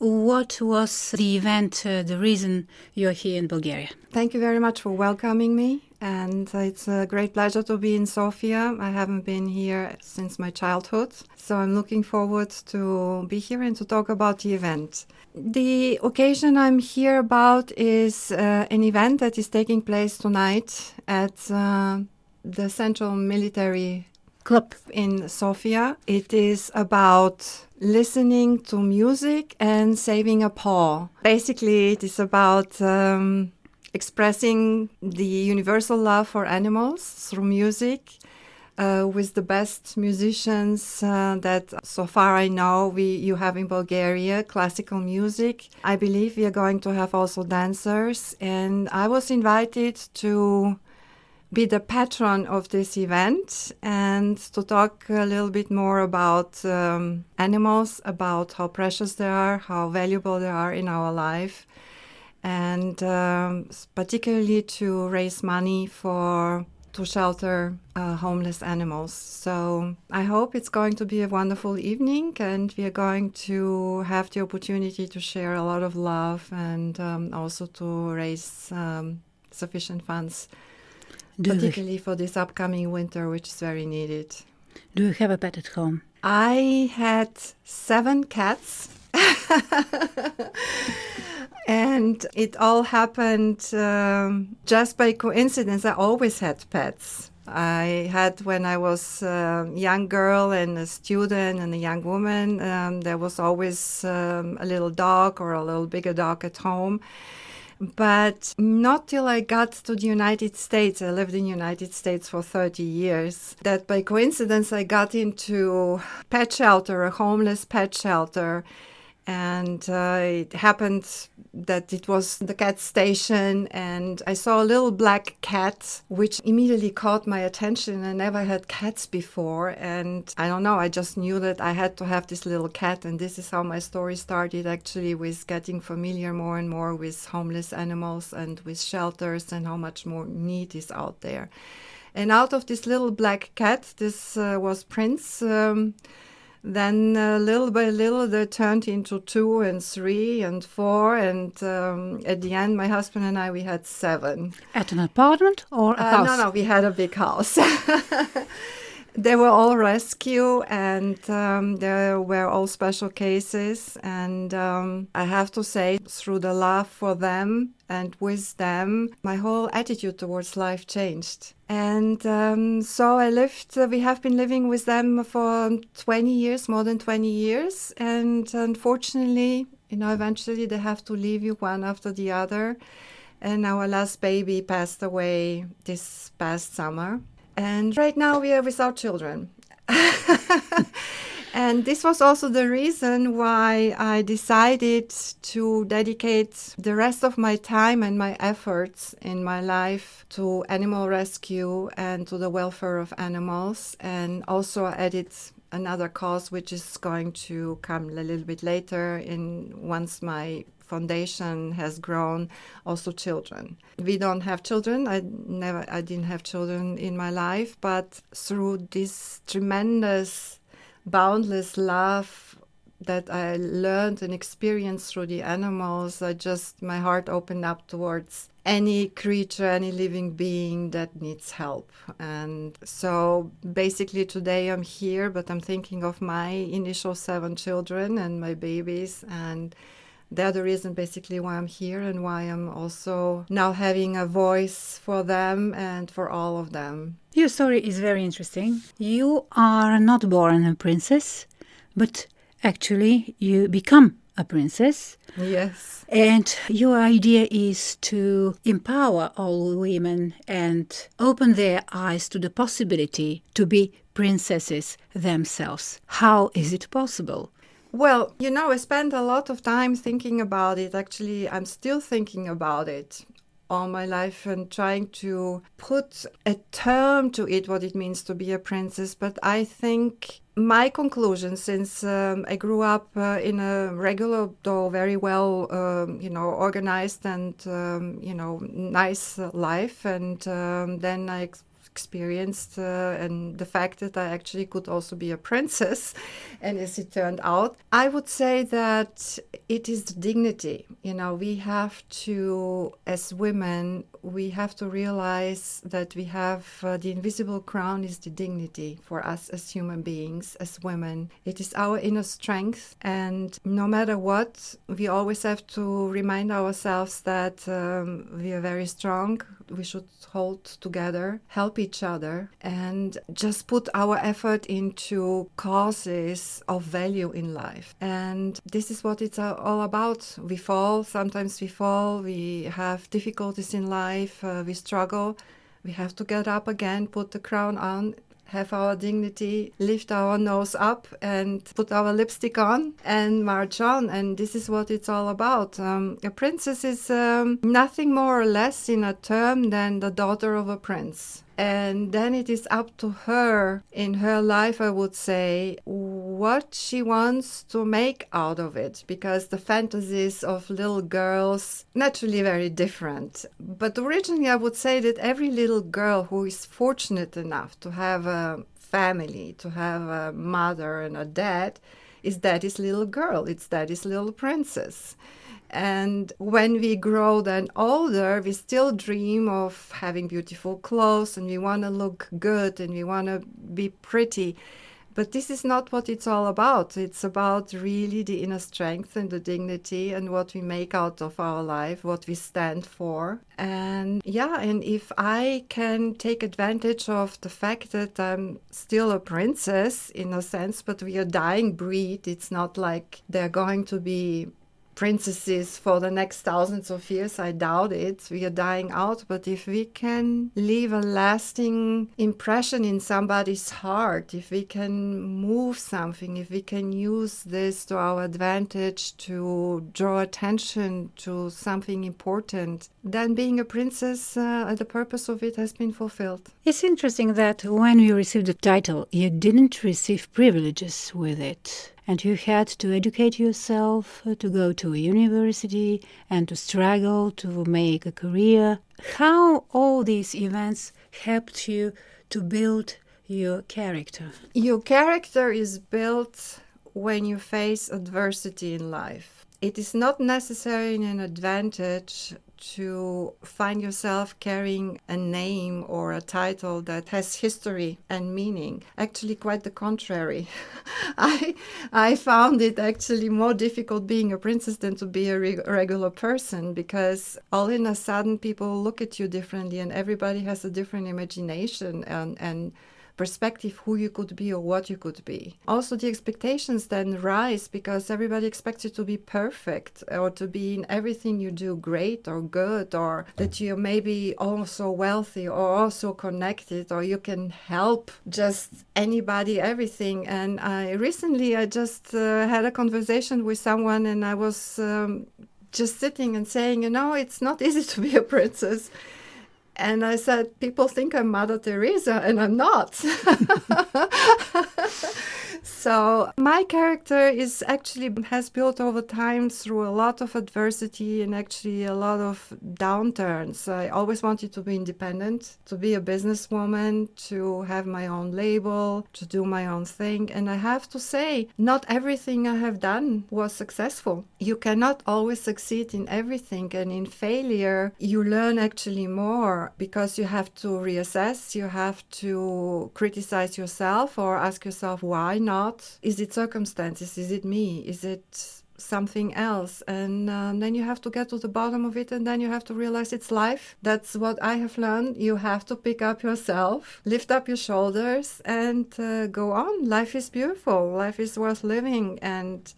what was the event, the reason you're here in Bulgaria? Thank you very much for welcoming me. And it's a great pleasure to be in Sofia. I haven't been here since my childhood. So I'm looking forward to be here and to talk about the event. The occasion I'm here about is an event that is taking place tonight at the Central Military Club in Sofia. It is about listening to music and saving a paw. Basically, it is about expressing the universal love for animals through music with the best musicians that so far I know you have in Bulgaria, classical music. I believe we are going to have also dancers, and I was invited to be the patron of this event and to talk a little bit more about animals, about how precious they are, how valuable they are in our life, and particularly to raise money to shelter homeless animals. So I hope it's going to be a wonderful evening, and we are going to have the opportunity to share a lot of love and also to raise sufficient funds, particularly for this upcoming winter, which is very needed. Do you have a pet at home? I had 7 cats. And it all happened just by coincidence. I always had pets. I had, when I was a young girl and a student and a young woman, there was always a little dog or a little bigger dog at home. But not till I got to the United States. I lived in the United States for 30 years. That by coincidence I got into pet shelter, a homeless pet shelter. And it happened that it was the cat station, and I saw a little black cat, which immediately caught my attention. I never had cats before, and I don't know, I just knew that I had to have this little cat, and this is how my story started, actually, with getting familiar more and more with homeless animals and with shelters and how much more need is out there. And out of this little black cat, this was Prince. Then little by little they turned into 2 and 3 and 4, and at the end my husband and I, we had 7. At an apartment or a house? No, we had a big house. They were all rescue, and there were all special cases, and I have to say, through the love for them and with them, my whole attitude towards life changed. And so we have been living with them for 20 years, more than 20 years, and unfortunately, eventually they have to leave you one after the other, and our last baby passed away this past summer. And right now we are without children. And this was also the reason why I decided to dedicate the rest of my time and my efforts in my life to animal rescue and to the welfare of animals. And also added another cause, which is going to come a little bit later once my foundation has grown, also children. We don't have children. I didn't have children in my life, but through this tremendous, boundless love that I learned and experienced through the animals, my heart opened up towards any creature, any living being that needs help. And so basically today I'm here, but I'm thinking of my initial 7 children and my babies, and they're the reason basically why I'm here and why I'm also now having a voice for them and for all of them. Your story is very interesting. You are not born a princess, but actually you become a princess. Yes. And your idea is to empower all women and open their eyes to the possibility to be princesses themselves. How is it possible? Well, I spent a lot of time thinking about it. Actually, I'm still thinking about it all my life and trying to put a term to it, what it means to be a princess. But I think my conclusion, since I grew up in a regular, though very well, organized and, nice life, and then I experienced and the fact that I actually could also be a princess, and as it turned out, I would say that it is the dignity. We have to, as women, we have to realize that we have the invisible crown is the dignity for us as human beings, as women. It is our inner strength, and no matter what, we always have to remind ourselves that we are very strong. We should hold together, help each other, and just put our effort into causes of value in life. And this is what it's all about. We fall, sometimes we have difficulties in life, we struggle. We have to get up again, put the crown on, have our dignity, lift our nose up and put our lipstick on and march on. And this is what it's all about. A princess is nothing more or less in a term than the daughter of a prince. And then it is up to her in her life, I would say, what she wants to make out of it, because the fantasies of little girls naturally very different. But originally I would say that every little girl who is fortunate enough to have a family, to have a mother and a dad, is daddy's little girl, it's daddy's little princess. And when we grow then older, we still dream of having beautiful clothes, and we want to look good, and we want to be pretty. But this is not what it's all about. It's about really the inner strength and the dignity and what we make out of our life, what we stand for. And and if I can take advantage of the fact that I'm still a princess in a sense, but we are a dying breed. It's not like they're going to be princesses for the next thousands of years. I doubt it. We are dying out. But if we can leave a lasting impression in somebody's heart, if we can move something, if we can use this to our advantage to draw attention to something important, then being a princess, the purpose of it has been fulfilled. It's interesting that when you received the title, you didn't receive privileges with it. And you had to educate yourself, to go to a university, and to struggle to make a career. How all these events helped you to build your character? Your character is built when you face adversity in life. It is not necessarily an advantage to find yourself carrying a name or a title that has history and meaning. Actually, quite the contrary. I found it actually more difficult being a princess than to be a regular person, because all in a sudden people look at you differently, and everybody has a different imagination and perspective who you could be or what you could be. Also, the expectations then rise because everybody expects you to be perfect or to be in everything you do great or good, or that you're maybe also wealthy or also connected, or you can help just anybody, everything. And I just had a conversation with someone, and I was just sitting and saying, it's not easy to be a princess. And I said, people think I'm Mother Teresa, and I'm not. So my character has built over time through a lot of adversity and actually a lot of downturns. I always wanted to be independent, to be a businesswoman, to have my own label, to do my own thing. And I have to say, not everything I have done was successful. You cannot always succeed in everything. And in failure, you learn actually more, because you have to reassess, you have to criticize yourself or ask yourself, why not? Is it circumstances? Is it me? Is it something else? And then you have to get to the bottom of it, and then you have to realize it's life. That's what I have learned. You have to pick up yourself, lift up your shoulders, and go on. Life is beautiful. Life is worth living, and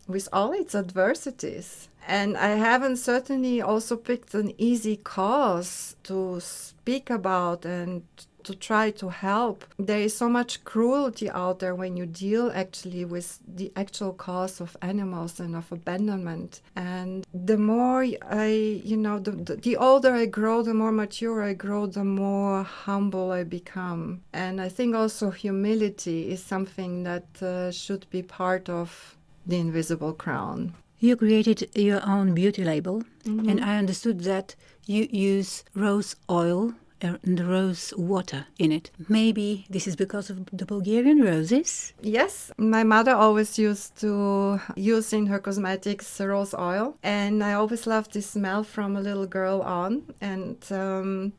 with all its adversities. And I haven't certainly also picked an easy cause to speak about and to try to help. There is so much cruelty out there when you deal actually with the actual cause of animals and of abandonment. And the more the older I grow, the more mature I grow, the more humble I become. And I think also humility is something that should be part of the invisible crown. You created your own beauty label, Mm-hmm. and I understood that you use rose oil and the rose water in it. Maybe this is because of the Bulgarian roses? Yes, my mother always used to use in her cosmetics rose oil, and I always loved the smell from a little girl on. And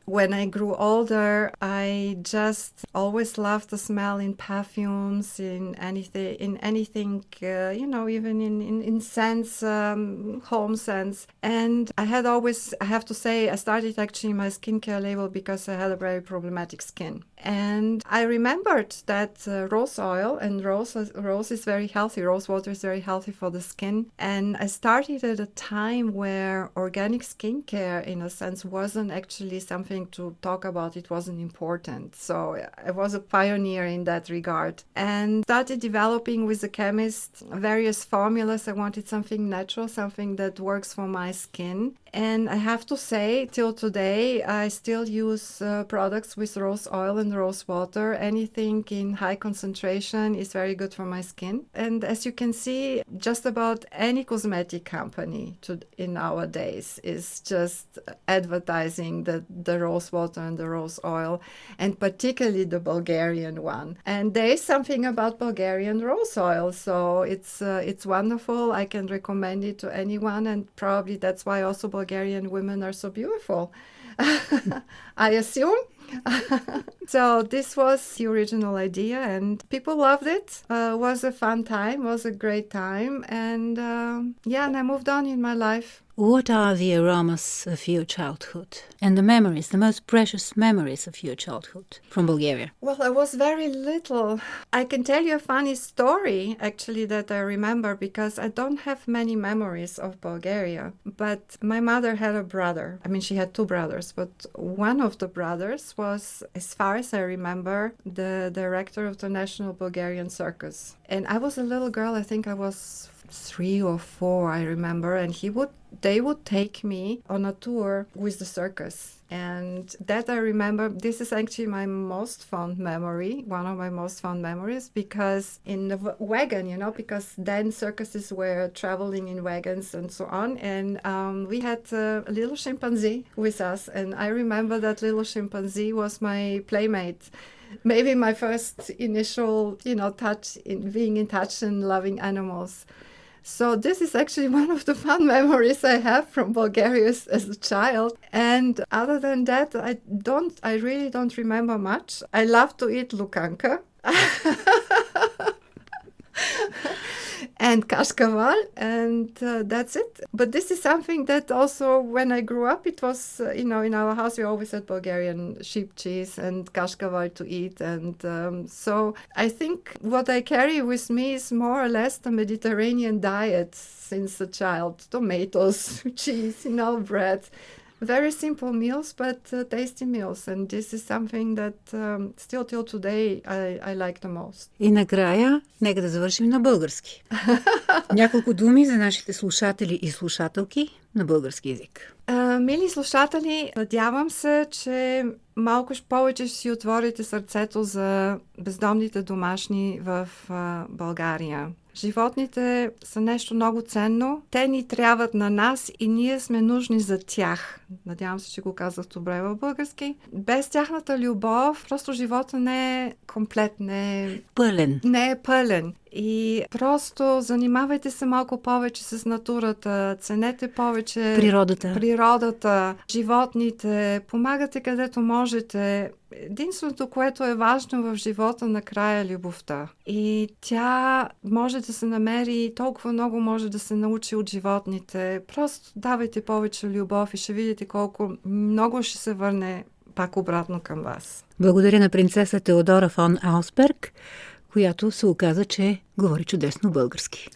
when I grew older, I just always loved the smell in perfumes, in anything, even in scents, home scents. And I have to say, I started actually my skincare label because I had a very problematic skin. And I remembered that rose oil and rose is very healthy. Rose water is very healthy for the skin. And I started at a time where organic skincare, in a sense, wasn't actually something to talk about. It wasn't important. So I was a pioneer in that regard. And started developing with the chemist various formulas. I wanted something natural, something that works for my skin. And I have to say, till today, I still use products with rose oil and rose water. Anything in high concentration is very good for my skin. And as you can see, just about any cosmetic company in nowadays is just advertising the rose water and the rose oil, and particularly the Bulgarian one. And there is something about Bulgarian rose oil, so it's wonderful. I can recommend it to anyone, and probably that's why also Bulgarian women are so beautiful. I assume. So this was the original idea, and people loved it. Was a fun time, was a great time, and and I moved on in my life. What are the aromas of your childhood and the memories, the most precious memories of your childhood from Bulgaria? Well, I was very little. I can tell you a funny story, actually, that I remember, because I don't have many memories of Bulgaria. But my mother had a brother. I mean, she had two brothers, but one of the brothers was, as far as I remember, the director of the National Bulgarian Circus. And I was a little girl, I think I was 3 or 4, I remember, and they would take me on a tour with the circus. And that I remember, this is actually my most fond memory, one of my most fond memories, because in the wagon, because then circuses were traveling in wagons and so on. And we had a little chimpanzee with us. And I remember that little chimpanzee was my playmate. Maybe my first initial, touch in being in touch and loving animals. So this is actually one of the fun memories I have from Bulgaria as a child. And other than that, I really don't remember much. I love to eat lukanka. And kashkaval, and that's it. But this is something that also, when I grew up, it was, in our house, we always had Bulgarian sheep cheese and kashkaval to eat. And so I think what I carry with me is more or less the Mediterranean diet since a child. Tomatoes, cheese, bread. Very simple meals, but tasty meals. And this is something that still till today I like the most. И накрая, нека да завършим на български. Няколко думи за нашите слушатели и слушателки на български език. Мили слушатели, надявам се, че малко повече ще си отворите сърцето за бездомните домашни в България. Животните са нещо много ценно. Те ни трябват на нас и ние сме нужни за тях. Надявам се, че го казах добре в български. Без тяхната любов, просто живота не е комплет, не е пълен. Не е пълен. И просто занимавайте се малко повече с натурата, ценете повече природата, животните, помагате където можете. Единственото, което е важно в живота, накрая е любовта. И тя може да се намери, толкова много може да се научи от животните. Просто давайте повече любов и ще видите колко много ще се върне пак обратно към вас. Благодаря на принцеса Теодора фон Аусберг, която се оказа, че говори чудесно български.